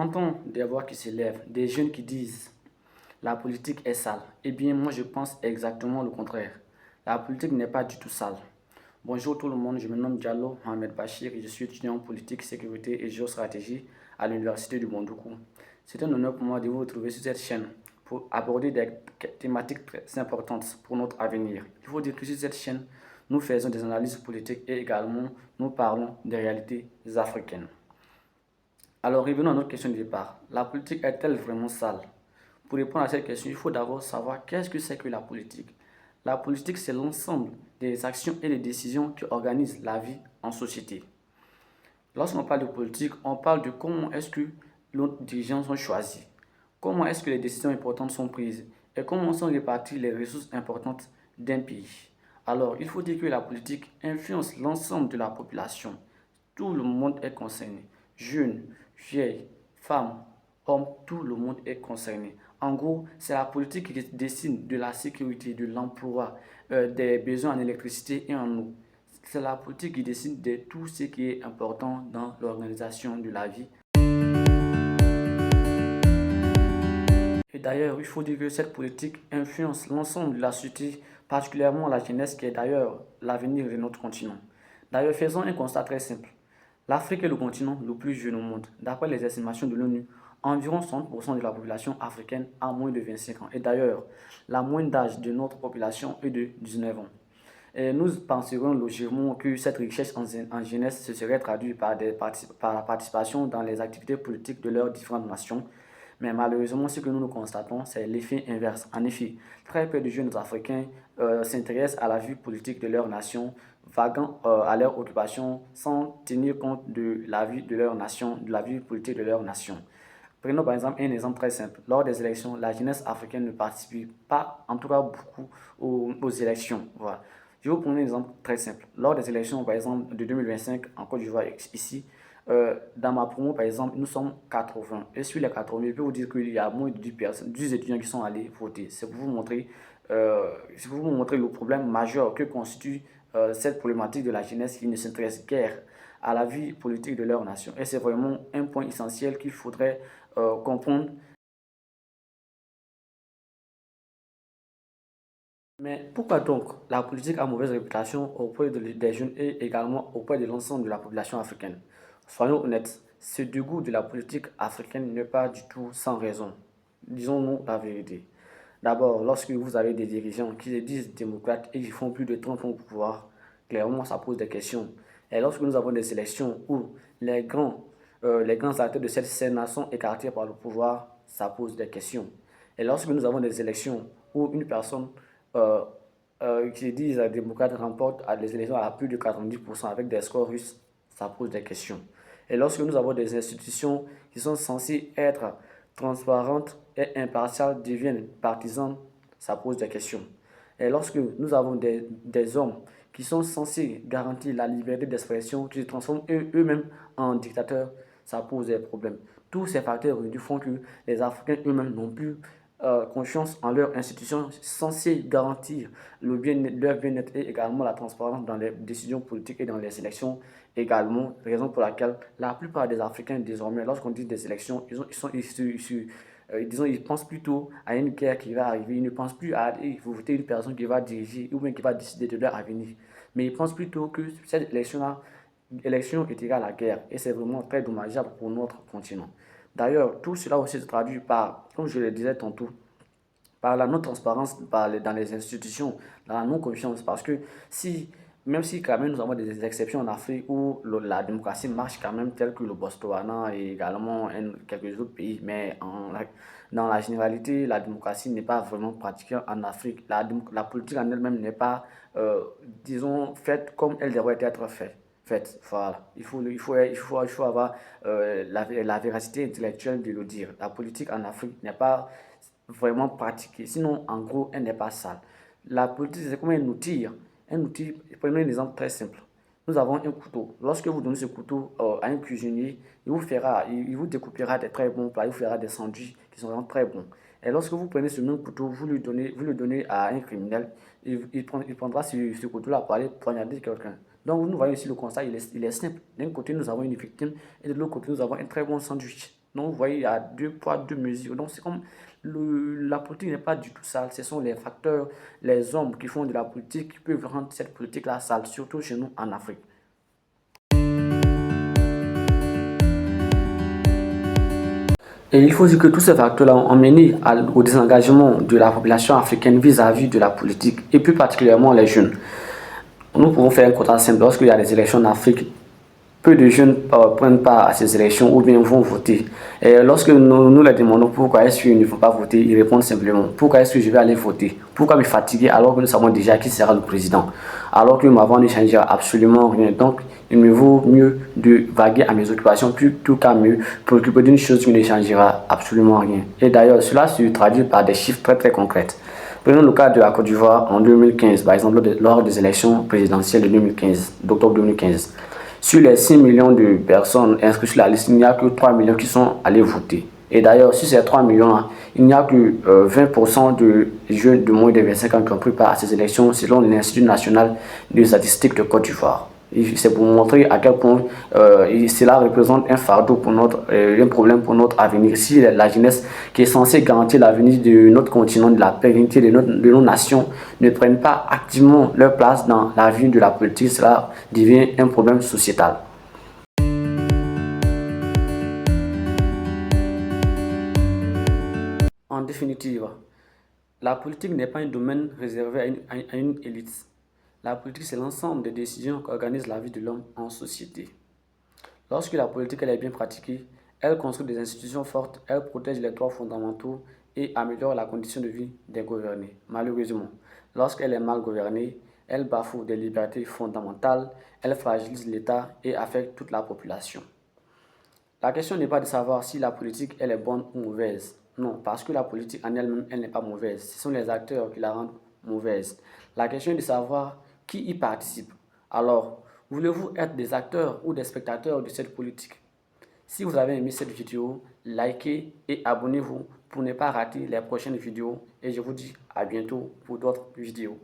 entend des voix qui s'élèvent, des jeunes qui disent la politique est sale. Eh bien, moi je pense exactement le contraire. La politique n'est pas du tout sale. Bonjour tout le monde, je me nomme Diallo Mohamed Bachir et je suis étudiant en politique, sécurité et géostratégie à l'université du Mondoukou. C'est un honneur pour moi de vous retrouver sur cette chaîne pour aborder des thématiques très importantes pour notre avenir. Il faut dire que sur cette chaîne, nous faisons des analyses politiques et également nous parlons des réalités africaines. Alors revenons à notre question de départ. La politique est-elle vraiment sale? Pour répondre à cette question, il faut d'abord savoir qu'est-ce que c'est que la politique. La politique, c'est l'ensemble des actions et des décisions qui organisent la vie en société. Lorsqu'on parle de politique, on parle de comment est-ce que nos dirigeants sont choisis, comment est-ce que les décisions importantes sont prises et comment sont réparties les ressources importantes d'un pays. Alors, il faut dire que la politique influence l'ensemble de la population. Tout le monde est concerné. Jeunes, vieilles, femmes, hommes, tout le monde est concerné. En gros, c'est la politique qui décide de la sécurité, de l'emploi, des besoins en électricité et en eau. C'est la politique qui décide de tout ce qui est important dans l'organisation de la vie. Et d'ailleurs, il faut dire que cette politique influence l'ensemble de la société, particulièrement la jeunesse qui est d'ailleurs l'avenir de notre continent. D'ailleurs, faisons un constat très simple. L'Afrique est le continent le plus jeune au monde. D'après les estimations de l'ONU, environ 60% de la population africaine a moins de 25 ans. Et d'ailleurs, la moyenne d'âge de notre population est de 19 ans. Et nous penserons logiquement que cette richesse en jeunesse se serait traduite par la participation dans les activités politiques de leurs différentes nations. Mais malheureusement, ce que nous constatons, c'est l'effet inverse. En effet, très peu de jeunes africains s'intéressent à la vie politique de leur nation, vaguant à leur occupation sans tenir compte de la vie de leur nation, de la vie politique de leur nation. Prenons par exemple un exemple très simple. Lors des élections, la jeunesse africaine ne participe pas, en tout cas beaucoup, aux élections. Voilà. Je vais vous prendre un exemple très simple. Lors des élections, par exemple, de 2025 en Côte d'Ivoire, ici, dans ma promo, par exemple, nous sommes 80. Et sur les 80, je peux vous dire qu'il y a moins de 10 personnes, 10 étudiants qui sont allés voter. C'est pour vous montrer le problème majeur que constitue cette problématique de la jeunesse qui ne s'intéresse guère à la vie politique de leur nation. Et c'est vraiment un point essentiel qu'il faudrait comprendre. Mais pourquoi donc la politique a mauvaise réputation auprès des jeunes et également auprès de l'ensemble de la population africaine? Soyons honnêtes, ce dégoût de la politique africaine n'est pas du tout sans raison. Disons-nous la vérité. D'abord, lorsque vous avez des dirigeants qui se disent démocrates et qui font plus de 30 ans au pouvoir, clairement ça pose des questions. Et lorsque nous avons des élections où les grands acteurs de cette scène sont écartés par le pouvoir, ça pose des questions. Et lorsque nous avons des élections où une personne euh, qui disent démocrate remporte les élections à plus de 90% avec des scores russes, ça pose des questions. Et lorsque nous avons des institutions qui sont censées être transparentes et impartiales deviennent partisanes, ça pose des questions. Et lorsque nous avons des hommes qui sont censés garantir la liberté d'expression, qui se transforment eux-mêmes en dictateurs, ça pose des problèmes. Tous ces facteurs réunis font que les Africains eux-mêmes n'ont plus confiance en leurs institutions censées garantir leur bien-être et également la transparence dans les décisions politiques et dans les élections également. Raison pour laquelle la plupart des Africains désormais, lorsqu'on dit des élections, disons, ils pensent plutôt à une guerre qui va arriver. Ils ne pensent plus à aller voter une personne qui va diriger ou bien qui va décider de leur avenir. Mais ils pensent plutôt que cette élection est égale à la guerre. Et c'est vraiment très dommageable pour notre continent. D'ailleurs, tout cela aussi se traduit par, comme je le disais tantôt, par la non-transparence dans les institutions, dans la non-confiance. Parce que si, même si quand même nous avons des exceptions en Afrique où la démocratie marche quand même, tel que le Botswana et également quelques autres pays, mais dans la généralité, la démocratie n'est pas vraiment pratiquée en Afrique. La politique en elle-même n'est pas, disons, faite comme elle devrait être faite. Voilà. Il faut avoir la véracité intellectuelle de le dire. La politique en Afrique n'est pas vraiment pratiquée. Sinon, en gros, elle n'est pas sale. La politique, c'est comme un outil. Un outil, prenons un exemple très simple. Nous avons un couteau. Lorsque vous donnez ce couteau à un cuisinier, il vous découpera des très bons plats, il vous fera des sandwichs qui sont vraiment très bons. Et lorsque vous prenez ce même couteau, vous le donnez à un criminel, il prendra ce couteau-là pour aller poignarder quelqu'un. Donc, nous voyons ici le constat, il est simple. D'un côté, nous avons une victime et de l'autre côté, nous avons un très bon sandwich. Donc, vous voyez, il y a deux poids, deux mesures. Donc, c'est comme la politique n'est pas du tout sale. Ce sont les facteurs, les hommes qui font de la politique qui peuvent rendre cette politique-là sale, surtout chez nous en Afrique. Et il faut dire que tous ces facteurs-là ont mené au désengagement de la population africaine vis-à-vis de la politique, et plus particulièrement les jeunes. Nous pouvons faire un constat simple. Lorsqu'il y a des élections en Afrique, peu de jeunes prennent part à ces élections ou bien vont voter. Et lorsque nous leur demandons pourquoi est-ce qu'ils ne vont pas voter, ils répondent simplement pourquoi est-ce que je vais aller voter? Pourquoi me fatiguer alors que nous savons déjà qui sera le président? Alors que avant ne changera absolument rien. Donc, il me vaut mieux de vaguer à mes occupations plutôt qu'à me préoccuper d'une chose qui ne changera absolument rien. Et d'ailleurs, cela se traduit par des chiffres très très concrets. Prenons le cas de la Côte d'Ivoire en 2015, par exemple, lors des élections présidentielles de 2015, d'octobre 2015. Sur les 6 millions de personnes inscrites sur la liste, il n'y a que 3 millions qui sont allés voter. Et d'ailleurs, sur ces 3 millions-là, il n'y a que 20% de jeunes de moins de 25 ans qui ont pris part à ces élections selon l'Institut national de statistiques de Côte d'Ivoire. C'est pour montrer à quel point cela représente un fardeau pour un problème pour notre avenir. Si la jeunesse qui est censée garantir l'avenir de notre continent, de la pérennité de nos nations, ne prennent pas activement leur place dans la vie de la politique, cela devient un problème sociétal. En définitive, la politique n'est pas un domaine réservé à une élite. La politique, c'est l'ensemble des décisions qui organisent la vie de l'homme en société. Lorsque la politique elle est bien pratiquée, elle construit des institutions fortes, elle protège les droits fondamentaux et améliore la condition de vie des gouvernés. Malheureusement, lorsqu'elle est mal gouvernée, elle bafoue des libertés fondamentales, elle fragilise l'État et affecte toute la population. La question n'est pas de savoir si la politique elle est bonne ou mauvaise. Non, parce que la politique en elle-même, elle n'est pas mauvaise. Ce sont les acteurs qui la rendent mauvaise. La question est de savoir qui y participe. Alors, voulez-vous être des acteurs ou des spectateurs de cette politique? Si vous avez aimé cette vidéo, likez et abonnez-vous pour ne pas rater les prochaines vidéos. Et je vous dis à bientôt pour d'autres vidéos.